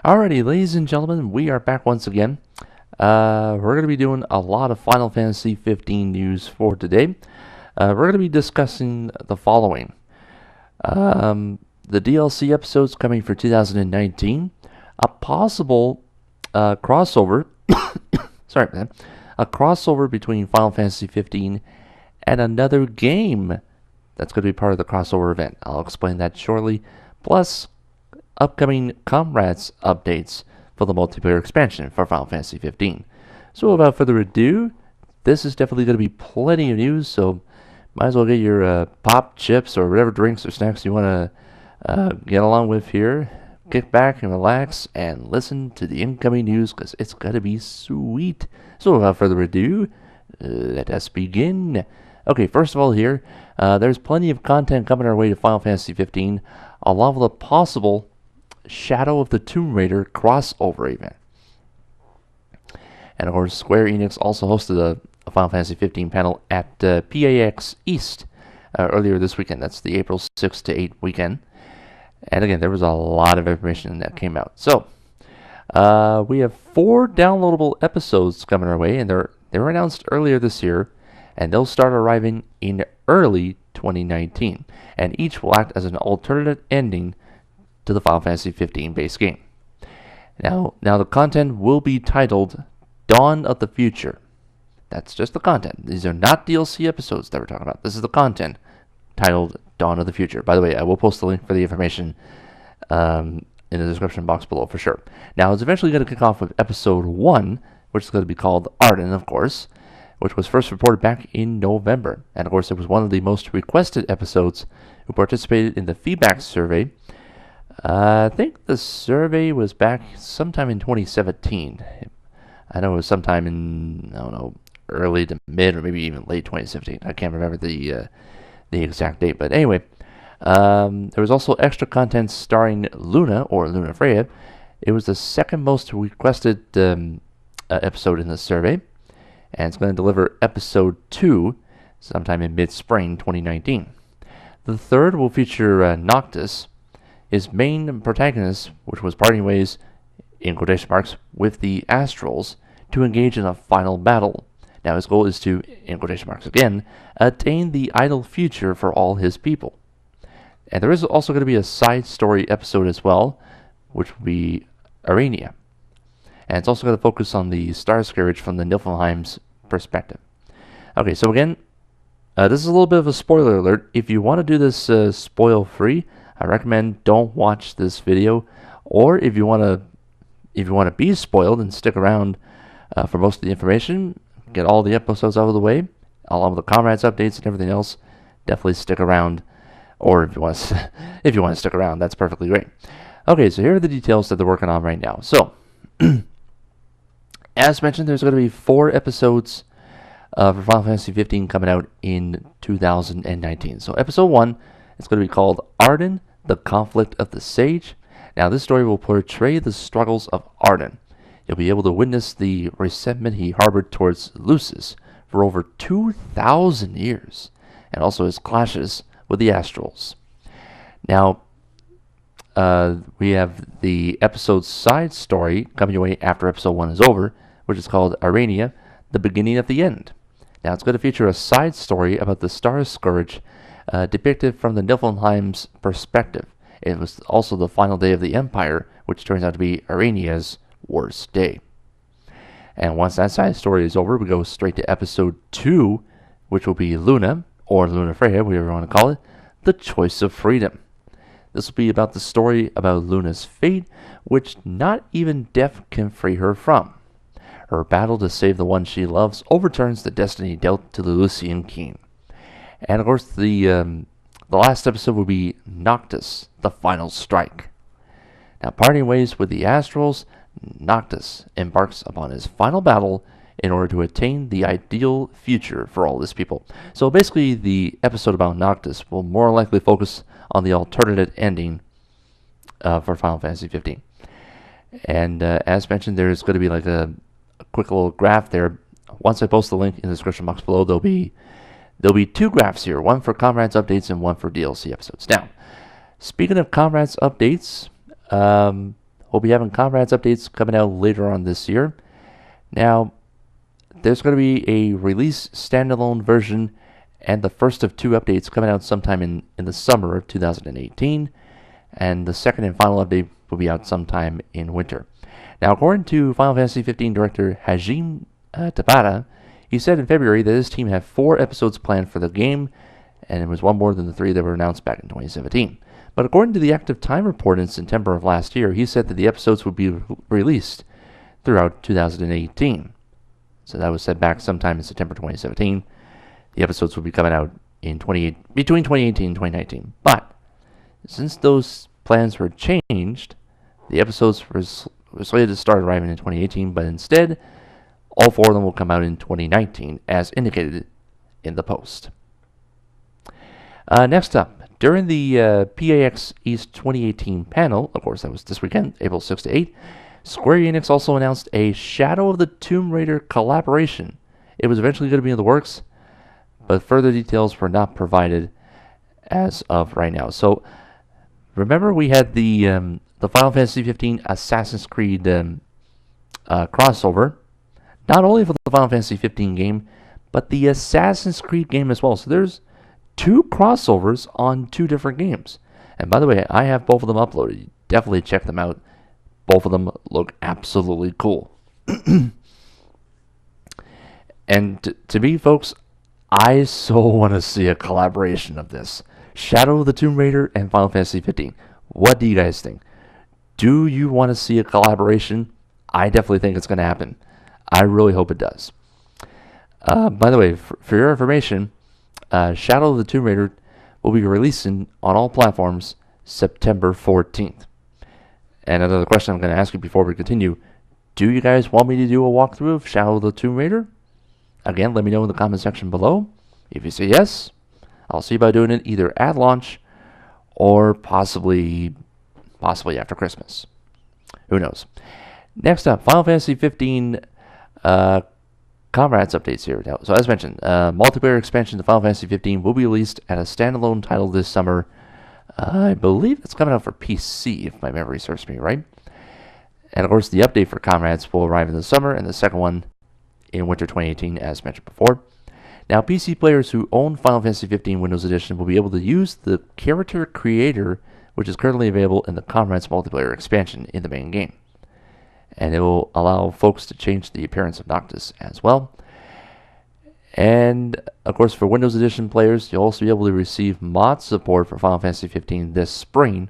Alrighty, ladies and gentlemen, we are back once again. We're going to be doing a lot of Final Fantasy 15 news for today. We're going to be discussing the following. The DLC episodes coming for 2019, a possible crossover, sorry man, a crossover between Final Fantasy 15 and another game that's going to be part of the crossover event. I'll explain that shortly. Plus, upcoming Comrades updates for the multiplayer expansion for Final Fantasy 15. So without further ado, this is definitely going to be plenty of news, so might as well get your pop, chips, or whatever drinks or snacks you want to get along with here. Kick back and relax and listen to the incoming news because it's going to be sweet. So without further ado, let us begin. Okay, first of all here, there's plenty of content coming our way to Final Fantasy 15, along with a possible Shadow of the Tomb Raider crossover event. And of course, Square Enix also hosted a Final Fantasy 15 panel at PAX East earlier this weekend. That's the April 6th to 8th weekend. And again, there was a lot of information that came out. So, we have 4 downloadable episodes coming our way, and they were announced earlier this year, and they'll start arriving in early 2019. And each will act as an alternate ending to the Final Fantasy 15 base game. Now the content will be titled Dawn of the Future. That's just the content. These are not DLC episodes that we're talking about. This is the content titled Dawn of the Future. By the way, I will post the link for the information in the description box below for sure. Now, it's eventually going to kick off with Episode 1, which is going to be called Arden, of course, which was first reported back in November. And of course, it was one of the most requested episodes who participated in the feedback survey. I think the survey was back sometime in 2017. I know it was sometime in, I don't know, early to mid or maybe even late 2017. I can't remember the exact date. But anyway, there was also extra content starring Luna, or Luna Freya. It was the second most requested episode in the survey. And it's going to deliver Episode 2 sometime in mid-spring 2019. The third will feature Noctis, his main protagonist, which was parting ways, in quotation marks, with the Astrals to engage in a final battle. Now his goal is to, in quotation marks again, attain the ideal future for all his people. And there is also going to be a side story episode as well, which will be Arania. And it's also going to focus on the Star Scourge from the Niflheim's perspective. Okay, so again, this is a little bit of a spoiler alert. If you want to do this spoil-free, I recommend don't watch this video, or if you want to be spoiled and stick around for most of the information, get all the episodes out of the way, along with the Comrades updates and everything else, definitely stick around. Or if you want to stick around, that's perfectly great. Okay, so here are the details that they're working on right now. So, as mentioned, there's going to be 4 episodes for Final Fantasy 15 coming out in 2019. So, Episode 1 is going to be called Arden, the Conflict of the Sage. Now, this story will portray the struggles of Arden. You'll be able to witness the resentment he harbored towards Lucis for over 2,000 years, and also his clashes with the Astrals. Now, we have the episode's side story coming your way after Episode 1 is over, which is called Arania, the Beginning of the End. Now, it's going to feature a side story about the Star Scourge depicted from the Niflheim's perspective. It was also the final day of the Empire, which turns out to be Arania's worst day. And once that side story is over, we go straight to Episode 2, which will be Luna, or Luna Freya, whatever you want to call it, The Choice of Freedom. This will be about the story about Luna's fate, which not even death can free her from. Her battle to save the one she loves overturns the destiny dealt to the Lucian king. And of course, the last episode will be Noctis, the Final Strike. Now, parting ways with the Astrals, Noctis embarks upon his final battle in order to attain the ideal future for all his people. So basically, the episode about Noctis will more likely focus on the alternate ending for Final Fantasy 15. And as mentioned, there's going to be like a quick little graph there. Once I post the link in the description box below, there'll be 2 graphs here, one for Comrades updates and one for DLC episodes. Now, speaking of Comrades updates, we'll be having Comrades updates coming out later on this year. Now, there's going to be a release standalone version and the first of 2 updates coming out sometime in the summer of 2018. And the second and final update will be out sometime in winter. Now, according to Final Fantasy XV director Hajime Tabata, he said in February that his team had 4 episodes planned for the game, and it was one more than the 3 that were announced back in 2017. But according to the Active Time report in September of last year, he said that the episodes would be released throughout 2018. So that was said back sometime in September 2017. The episodes will be coming out in between 2018 and 2019. But since those plans were changed, the episodes were slated to start arriving in 2018, but instead, all 4 of them will come out in 2019, as indicated in the post. Next up, during the PAX East 2018 panel, of course that was this weekend, April 6 to 8, Square Enix also announced a Shadow of the Tomb Raider collaboration. It was eventually going to be in the works, but further details were not provided as of right now. So, remember we had the Final Fantasy XV Assassin's Creed crossover, not only for the Final Fantasy XV game, but the Assassin's Creed game as well. So there's 2 crossovers on 2 different games. And by the way, I have both of them uploaded. Definitely check them out. Both of them look absolutely cool. And to me, folks, I so want to see a collaboration of this. Shadow of the Tomb Raider and Final Fantasy XV. What do you guys think? Do you want to see a collaboration? I definitely think it's going to happen. I really hope it does. By the way, for your information, Shadow of the Tomb Raider will be releasing on all platforms September 14th. And another question I'm going to ask you before we continue, do you guys want me to do a walkthrough of Shadow of the Tomb Raider? Again, let me know in the comment section below. If you say yes, I'll see about doing it either at launch or possibly after Christmas. Who knows? Next up, Final Fantasy XV Comrades updates here. So as mentioned, multiplayer expansion to Final Fantasy XV will be released at a standalone title this summer. I believe it's coming out for PC, if my memory serves me right. And of course, the update for Comrades will arrive in the summer, and the second one in winter 2018, as mentioned before. Now, PC players who own Final Fantasy XV Windows Edition will be able to use the character creator, which is currently available in the Comrades multiplayer expansion in the main game. And it will allow folks to change the appearance of Noctis as well. And, of course, for Windows Edition players, you'll also be able to receive mod support for Final Fantasy XV this spring,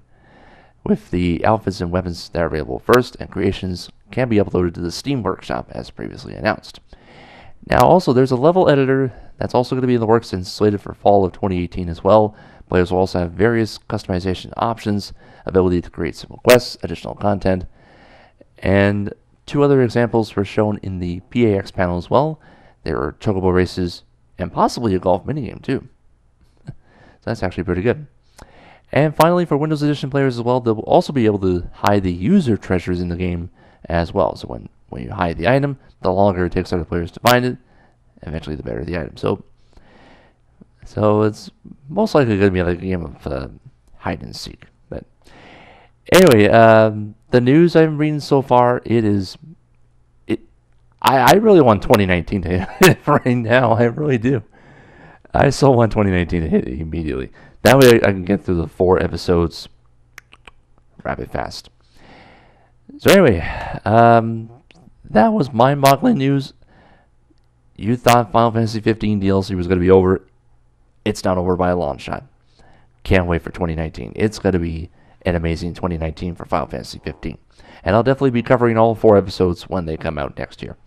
with the outfits and weapons that are available first, and creations can be uploaded to the Steam Workshop as previously announced. Now, also, there's a level editor that's also going to be in the works and slated for fall of 2018 as well. Players will also have various customization options, ability to create simple quests, additional content, and 2 other examples were shown in the PAX panel as well. There are chocobo races and possibly a golf minigame too. So that's actually pretty good. And finally, for Windows Edition players as well, they'll also be able to hide the user treasures in the game as well. So when you hide the item, the longer it takes other players to find it, eventually the better the item. So it's most likely going to be like a game of hide and seek. But anyway, the news I'm reading so far, I really want 2019 to hit right now. I really do. I so want 2019 to hit immediately. That way I can get through the 4 episodes rapid fast. So anyway, that was mind-boggling news. You thought Final Fantasy XV DLC was going to be over. It's not over by a long shot. Can't wait for 2019. It's going to be an amazing 2019 for Final Fantasy XV. And I'll definitely be covering all 4 episodes when they come out next year.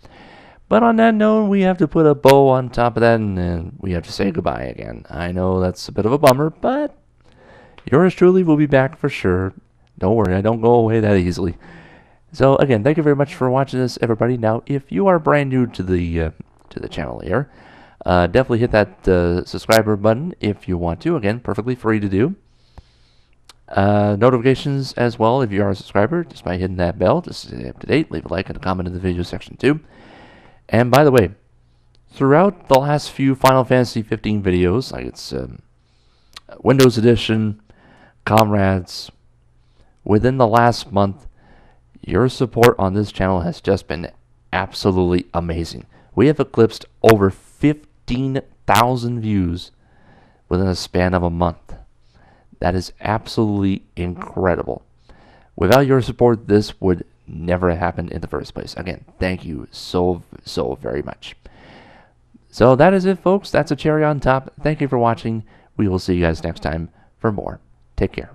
But on that note, we have to put a bow on top of that, and we have to say goodbye again. I know that's a bit of a bummer, but yours truly will be back for sure. Don't worry, I don't go away that easily. So again, thank you very much for watching this, everybody. Now, if you are brand new to the channel here, definitely hit that subscriber button if you want to. Again, perfectly free to do. Notifications as well if you are a subscriber, just by hitting that bell, just to stay up to date. Leave a like and a comment in the video section too. And by the way, throughout the last few Final Fantasy XV videos, like it's Windows Edition, Comrades, within the last month, Your support on this channel has just been absolutely amazing. We have eclipsed over 15,000 views within a span of a month. That is absolutely incredible. Without your support, this would never have happened in the first place. Again, thank you so very much. So that is it, folks. That's a cherry on top. Thank you for watching. We will see you guys next time for more. Take care.